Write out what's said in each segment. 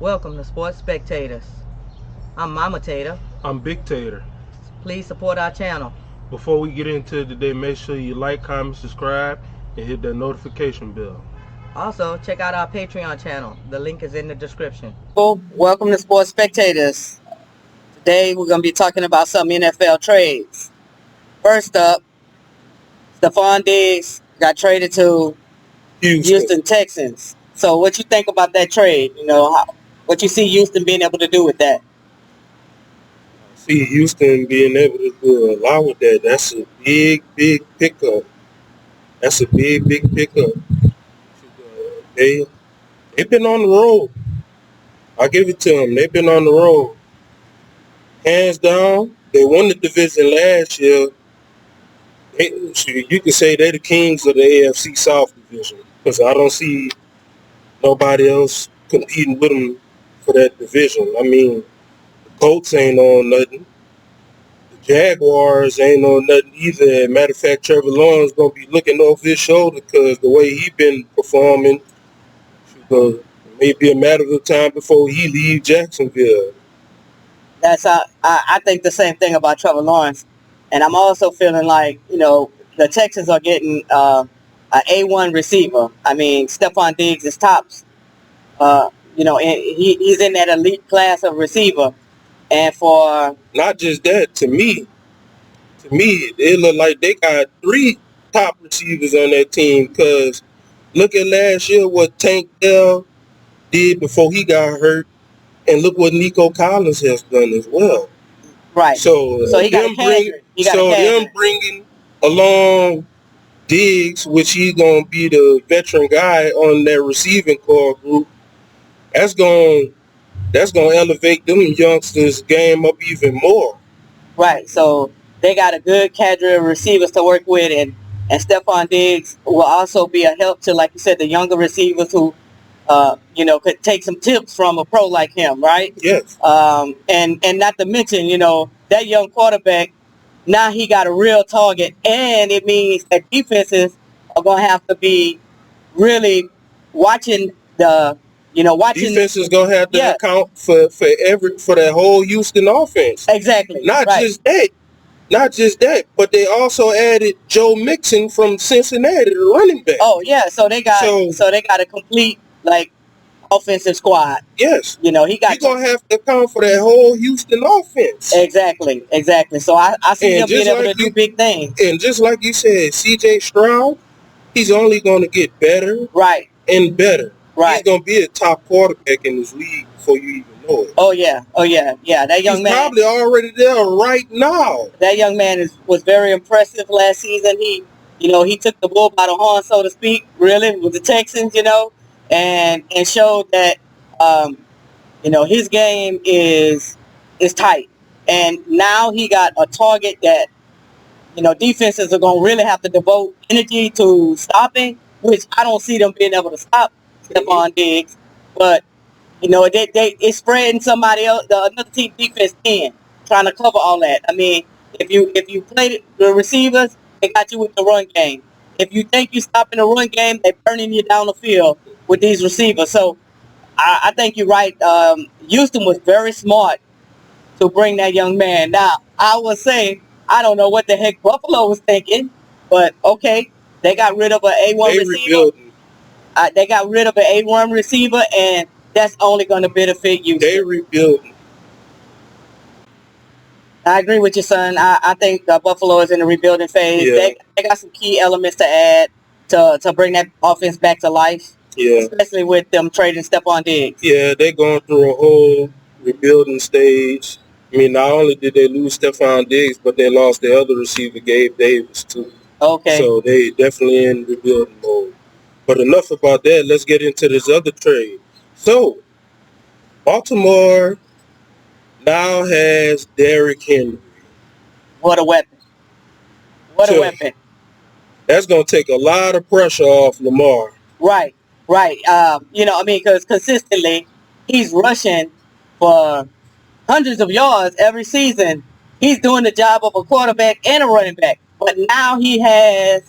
Welcome to Sports Spectators. I'm Mama Tater. I'm Big Tater. Please support our channel. Before we get into it today, make sure you like, comment, subscribe, and hit that notification bell. Also, check out our Patreon channel. The link is in the description. Welcome to Sports Spectators. Today we're going to be talking about some NFL trades. First up, Stephon Diggs got traded to Houston Texans. So what you think about that trade? What you see Houston being able to do with that? See Houston being able to do a lot with that. That's a big pickup. That's a big pickup. They've been on the road. I'll give it to them. They've been on the road. Hands down, they won the division last year. You can say they're the kings of the AFC South division because I don't see nobody else competing with them for that division. I mean, the Colts ain't on nothing. The Jaguars ain't on nothing either. Matter of fact, Trevor Lawrence going to be looking over his shoulder because the way he been performing, it may be a matter of time before he leave Jacksonville. I think the same thing about Trevor Lawrence. And I'm also feeling like, the Texans are getting an A1 receiver. I mean, Stephon Diggs is tops. He's in that elite class of receiver. And for... Not just that, to me, it look like they got 3 top receivers on that team because look at last year what Tank Dell did before he got hurt, and look what Nico Collins has done as well. Right. So he got them bringing along Diggs, which he's gonna be the veteran guy on that receiving core group, that's gonna elevate them youngsters' game up even more. Right. So they got a good cadre of receivers to work with, and Stephon Diggs will also be a help to, like you said, the younger receivers who could take some tips from a pro like him, right? Yes. And not to mention, that young quarterback, now he got a real target, and it means that defenses are going to have to be really watching defense is gonna have to account for that whole Houston offense. Exactly. Not just that, but they also added Joe Mixon from Cincinnati, the running back. Oh yeah, so they got a complete offensive squad. Yes. You're gonna have to account for that whole Houston offense. Exactly. So I see them being able to do big things. And just like you said, CJ Stroud, he's only gonna get better. Right. And better. Right. He's gonna be a top quarterback in this league before you even know it. Oh yeah. That young man, probably already there right now. That young man was very impressive last season. He took the bull by the horn, so to speak, really, with the Texans, and showed that his game is tight. And now he got a target that defenses are gonna really have to devote energy to stopping, which I don't see them being able to stop Stephon Diggs, but it's spreading somebody else, another team defense trying to cover all that. I mean, if you play the receivers, they got you with the run game. If you think you stopping the run game, they're burning you down the field with these receivers. So I think you're right. Houston was very smart to bring that young man. Now, I would say, I don't know what the heck Buffalo was thinking, but okay, they got rid of an A1 receiver. They got rid of an A1 receiver, and that's only going to benefit you. They rebuilding. I agree with you, son. I think Buffalo is in the rebuilding phase. Yeah. They got some key elements to add to bring that offense back to life. Yeah. Especially with them trading Stephon Diggs. Yeah, they're going through a whole rebuilding stage. I mean, not only did they lose Stephon Diggs, but they lost their other receiver, Gabe Davis, too. Okay. So they definitely in rebuilding mode. But enough about that. Let's get into this other trade. So, Baltimore now has Derrick Henry. What a weapon. What a weapon. That's going to take a lot of pressure off Lamar. Right. Because consistently, he's rushing for hundreds of yards every season. He's doing the job of a quarterback and a running back. But now he has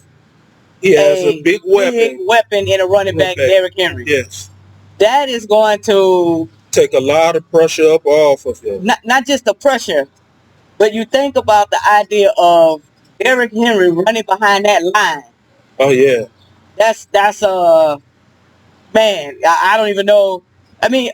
a big weapon in a running back, Derrick Henry. Yes. That is going to take a lot of pressure up off of him. Not just the pressure, but you think about the idea of Derrick Henry running behind that line. Oh yeah. That's man. I don't even know. I mean,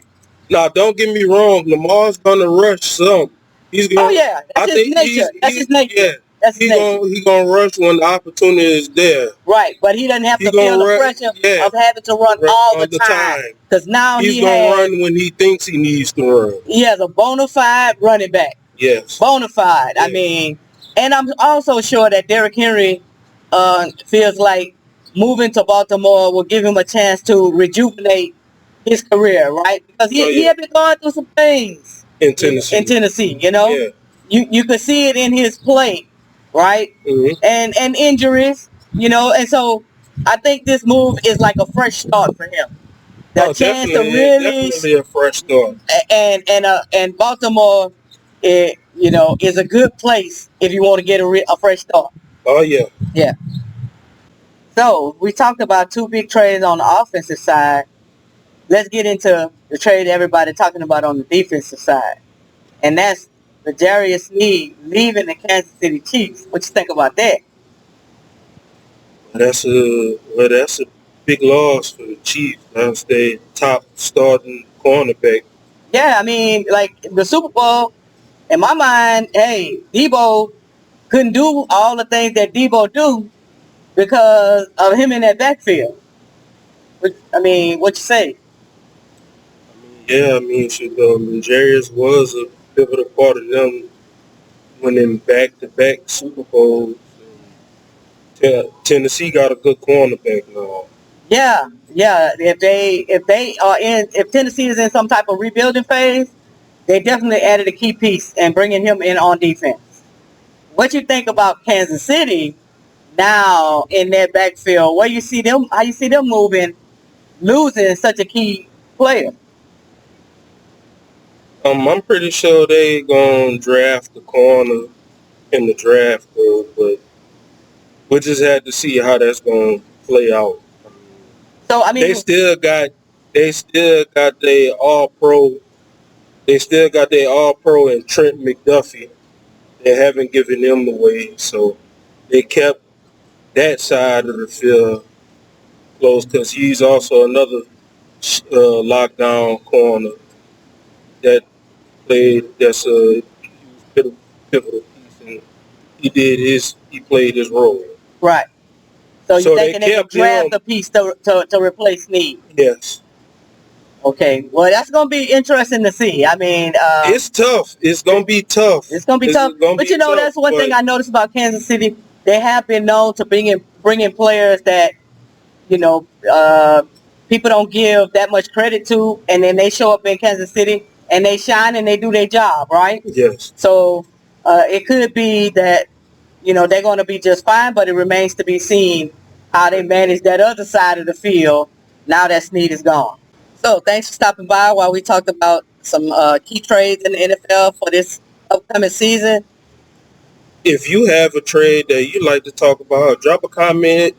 Now, don't get me wrong. Lamar's gonna rush some. He's oh gonna. yeah, I that's his think nature. That's his nature. Yeah. That's his nature. He gonna rush when the opportunity is there. Right, but he doesn't have He to feel gonna the run. pressure Yeah. of having to run all the time. Because now He's gonna run when he thinks he needs to run. he has a bona fide running back. Yes. Bona fide. I Yeah. mean, and I'm also sure that Derrick Henry feels like moving to Baltimore will give him a chance to rejuvenate his career, right? Because he, Oh, he yeah. had been going through some things In Tennessee. in Tennessee, you know? Yeah. You could see it in his play, right? Mhm. And injuries, you know, and so I think this move is like a fresh start for him. The Oh, chance to definitely a fresh start. and Baltimore, you know, is a good place if you want to get a fresh start. Oh yeah. Yeah. So we talked about two big trades on the offensive side. Let's get into the trade everybody talking about on the defensive side, and that's the Darius Sneed leaving the Kansas City Chiefs. What you think about that? That's a big loss for the Chiefs. That's their top starting cornerback. Yeah, I mean, like the Super Bowl, in my mind, hey, Debo couldn't do all the things that Debo do because of him in that backfield. I mean, what you say? Yeah, I mean, Jarius was a pivotal part of them winning back-to-back Super Bowls. Tennessee got a good cornerback now. Yeah. If Tennessee is in some type of rebuilding phase, they definitely added a key piece and bringing him in on defense. What you think about Kansas City now in their backfield? Where you see them? How you see them moving, losing such a key player? I'm pretty sure they gonna draft the corner in the draft, though, but we just had to see how that's gonna play out. So I mean, They still got their all pro. They still got their all pro and Trent McDuffie. They haven't given them away, so they kept that side of the field close because he's also another lockdown corner that played. That's a huge pivotal piece, and he played his role. right. So you So they thinking they can kept draft him. a piece to replace Snead? Yes, Okay. Well, that's gonna be interesting to see. I mean, it's tough. It's gonna be tough. it's gonna be tough. But you know, that's one thing I noticed about Kansas City. They have been known to bring in players that, you know, people don't give that much credit to, and then they show up in Kansas City and they shine and they do their job, right? Yes. So it could be that, you know, they're going to be just fine, but it remains to be seen how they manage that other side of the field now that Snead is gone. So thanks for stopping by while we talked about some key trades in the NFL for this upcoming season. If you have a trade that you'd like to talk about, drop a comment.